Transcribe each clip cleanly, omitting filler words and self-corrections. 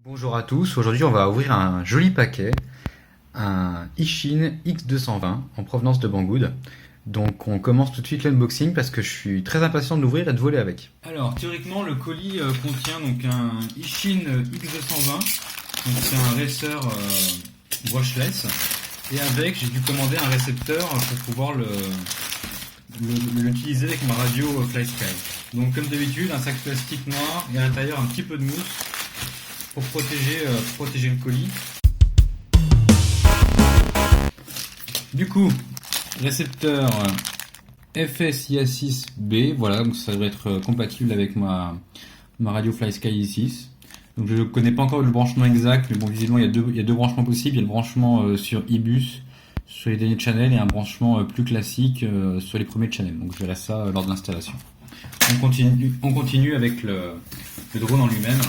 Bonjour à tous, aujourd'hui on va ouvrir un joli paquet, un Ishin X220 en provenance de Banggood. Donc on commence tout de suite l'unboxing parce que je suis très impatient de l'ouvrir et de voler avec. Alors théoriquement le colis contient donc un Ishin X220, donc c'est un racer brushless, et avec j'ai dû commander un récepteur pour pouvoir l'utiliser avec ma radio FlySky. Donc comme d'habitude un sac plastique noir et à l'intérieur un petit peu de mousse pour protéger le colis. Du coup, récepteur FSIA6B, voilà, donc ça devrait être compatible avec ma radio FlySky i6. Donc je ne connais pas encore le branchement exact, mais bon, visiblement il y a deux branchements possibles. Il y a le branchement sur eBus, sur les derniers channels, et un branchement plus classique sur les premiers channels. Donc je verrai ça lors de l'installation. On continue avec le drone en lui-même.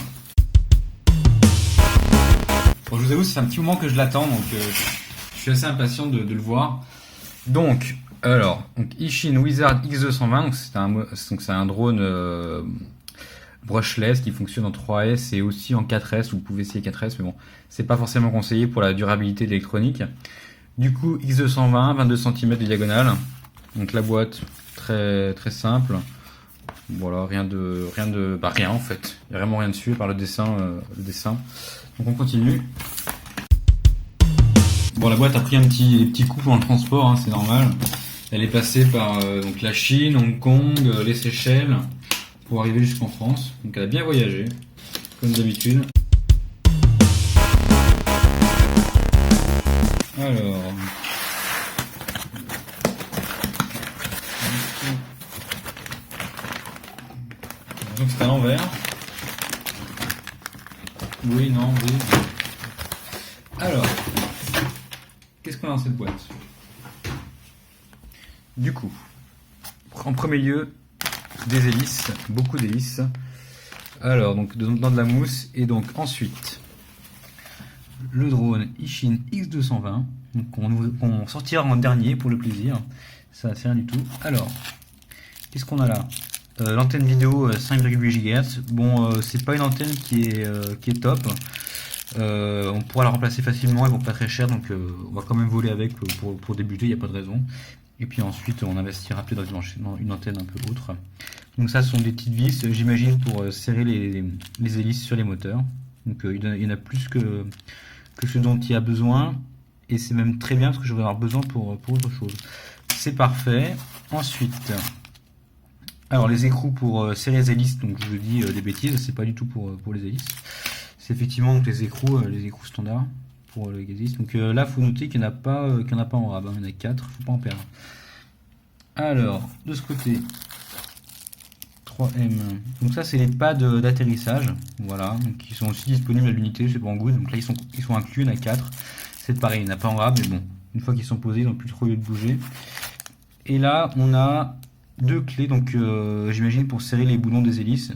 Bon, je vous avoue, c'est un petit moment que je l'attends, donc je suis assez impatient de le voir. Donc Ishin Wizard X220, donc c'est un drone brushless qui fonctionne en 3S et aussi en 4S. Vous pouvez essayer 4S, mais bon, c'est pas forcément conseillé pour la durabilité de l'électronique. Du coup, X220, 22 cm de diagonale. Donc la boîte très très simple. Voilà, rien en fait. Il n'y a vraiment rien dessus par le dessin. Donc on continue. Bon, la boîte a pris un petit coup pendant le transport, hein, c'est normal. Elle est passée par donc la Chine, Hong Kong, les Seychelles pour arriver jusqu'en France. Donc elle a bien voyagé, comme d'habitude. Alors. Donc c'est à l'envers. Oui, non, oui. Alors, qu'est-ce qu'on a dans cette boîte? Du coup, en premier lieu, des hélices, beaucoup d'hélices. Alors, donc dans de la mousse, et donc ensuite, le drone Ishin X220, qu'on sortira en dernier pour le plaisir. Ça c'est rien du tout. Alors, qu'est-ce qu'on a là? L'antenne vidéo 5,8 GHz. Bon, c'est pas une antenne qui est top. On pourra la remplacer facilement, elle vaut pas très cher, donc on va quand même voler avec pour débuter, il n'y a pas de raison. Et puis ensuite on investira peut-être dans une antenne un peu autre. Donc ça ce sont des petites vis, j'imagine, pour serrer les hélices sur les moteurs. Donc il y en a plus que ce dont il y a besoin, et c'est même très bien parce que je vais avoir besoin pour autre chose. C'est parfait. Ensuite, alors les écrous pour serrer les hélices, donc je vous dis des bêtises, c'est pas du tout pour les hélices. C'est effectivement donc les écrous standards pour les hélices. Donc là, faut noter qu'il n'y en a pas en rab, hein. Il y en a 4, faut pas en perdre. Alors, de ce côté, 3M. Donc ça, c'est les pads d'atterrissage, voilà, donc ils sont aussi disponibles à l'unité chez Banggood. Donc là, ils sont inclus, il y en a 4. C'est pareil, il n'y en a pas en rab, mais bon, une fois qu'ils sont posés, ils n'ont plus trop lieu de bouger. Et là, on a deux clés, donc j'imagine pour serrer les boulons des hélices.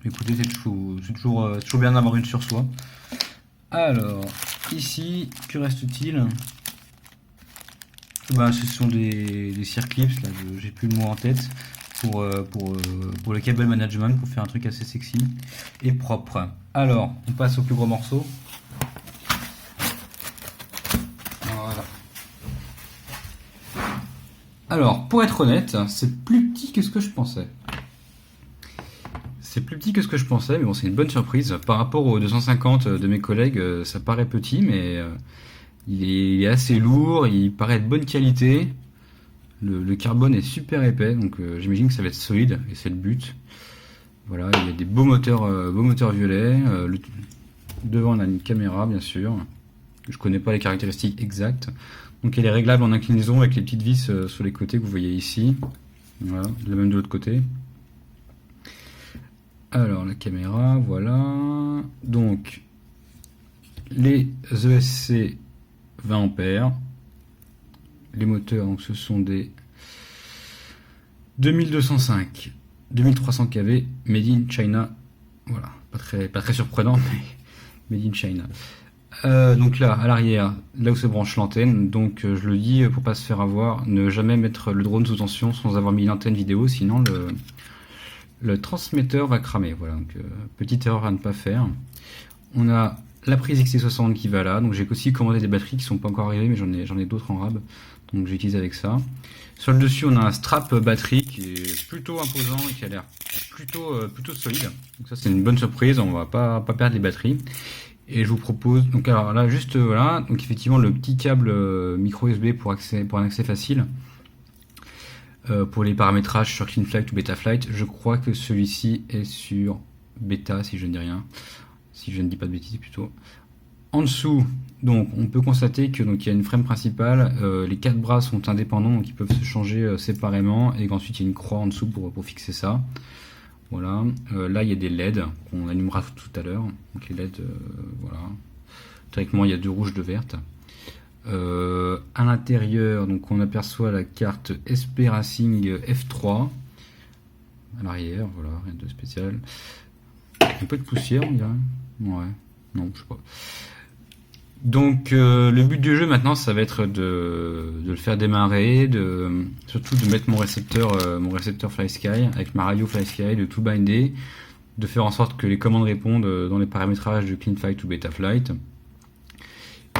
Écoutez, c'est toujours bien d'avoir une sur soi. Alors, ici, que reste-t-il? Ce sont des circlips, là, j'ai plus le mot en tête, pour le cable management, pour faire un truc assez sexy et propre. Alors, on passe au plus gros morceau. Voilà. Alors, pour être honnête, c'est plus petit que ce que je pensais. C'est plus petit que ce que je pensais, mais bon, c'est une bonne surprise. Par rapport aux 250 de mes collègues, ça paraît petit, mais il est assez lourd, il paraît de bonne qualité. Le carbone est super épais, donc j'imagine que ça va être solide, et c'est le but. Voilà, il y a des beaux moteurs violets. Devant, on a une caméra, bien sûr. Je connais pas les caractéristiques exactes. Donc elle est réglable en inclinaison avec les petites vis sur les côtés que vous voyez ici. Voilà, la même de l'autre côté. Alors la caméra, voilà. Donc les ESC 20 ampères. Les moteurs, donc ce sont des 2205, 2300 kV, made in China. Voilà, pas très surprenant, mais made in China. Donc là, à l'arrière, là où se branche l'antenne, donc je le dis pour pas se faire avoir, ne jamais mettre le drone sous tension sans avoir mis l'antenne vidéo, sinon le transmetteur va cramer. Voilà, donc petite erreur à ne pas faire. On a la prise XT60 qui va là, donc j'ai aussi commandé des batteries qui sont pas encore arrivées, mais j'en ai d'autres en rab, donc j'utilise avec ça. Sur le dessus, on a un strap batterie qui est plutôt imposant et qui a l'air plutôt solide. Donc ça, c'est une bonne surprise, on va pas perdre les batteries. Et je vous propose, donc alors là, juste voilà, donc effectivement le petit câble micro USB pour un accès facile. Pour les paramétrages sur CleanFlight ou Betaflight, je crois que celui-ci est sur Beta, si je ne dis rien. Si je ne dis pas de bêtises plutôt. En dessous, donc, on peut constater que donc il y a une frame principale, les 4 bras sont indépendants, donc ils peuvent se changer séparément, et qu'ensuite il y a une croix en dessous pour fixer ça. Voilà. Là il y a des LED qu'on allumera tout à l'heure. Donc les LED, voilà. Théoriquement il y a 2 rouges, 2 vertes. À l'intérieur, donc on aperçoit la carte SP Racing F3 à l'arrière, voilà, rien de spécial. Un peu de poussière, on dirait. Ouais, non, je sais pas. Donc le but du jeu maintenant, ça va être de le faire démarrer, surtout de mettre mon récepteur FlySky avec ma radio FlySky, de tout binder, de faire en sorte que les commandes répondent dans les paramétrages de CleanFlight ou Betaflight,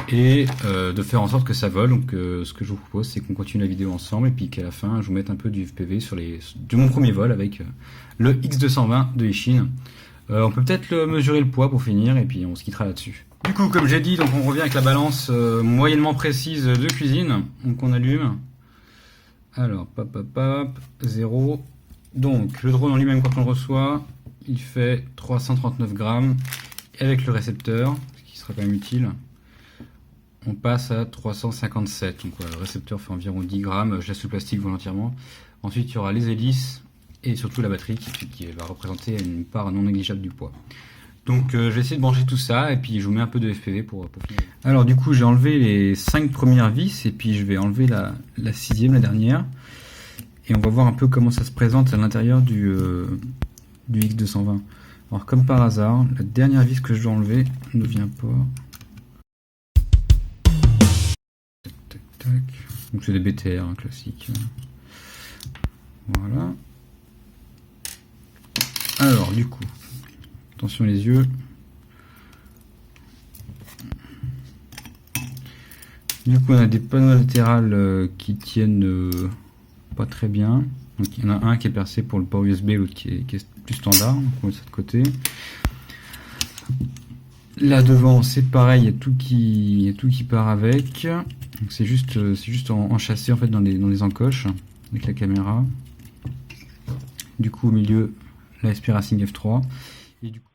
et de faire en sorte que ça vole. Donc ce que je vous propose, c'est qu'on continue la vidéo ensemble et puis qu'à la fin je vous mette un peu du FPV de mon premier vol avec le X220 de Ishin. On peut peut-être mesurer le poids pour finir et puis on se quittera là-dessus. Du coup, comme j'ai dit, donc on revient avec la balance moyennement précise de cuisine. Donc on allume. Alors, 0. Donc le drone en lui-même, quand on le reçoit, il fait 339 grammes. Et avec le récepteur, ce qui sera quand même utile, on passe à 357. Donc voilà, le récepteur fait environ 10 grammes. Je laisse le plastique volontairement. Ensuite, il y aura les hélices et surtout la batterie qui va représenter une part non négligeable du poids. Donc je vais essayer de brancher tout ça et puis je vous mets un peu de FPV pour finir. Alors du coup j'ai enlevé les 5 premières vis et puis je vais enlever la 6e, la dernière. Et on va voir un peu comment ça se présente à l'intérieur du X220. Alors comme par hasard, la dernière vis que je dois enlever ne vient pas. Tac, tac, tac. Donc c'est des BTR hein, classiques. Voilà. Alors du coup, attention les yeux. Du coup on a des panneaux latérales qui tiennent pas très bien. Donc il y en a un qui est percé pour le port USB, l'autre qui est plus standard. Donc on met ça de côté. Là devant c'est pareil, il y a tout qui part avec. Donc c'est juste enchâssé en fait dans les encoches avec la caméra. Du coup au milieu la SP Racing F3 et du coup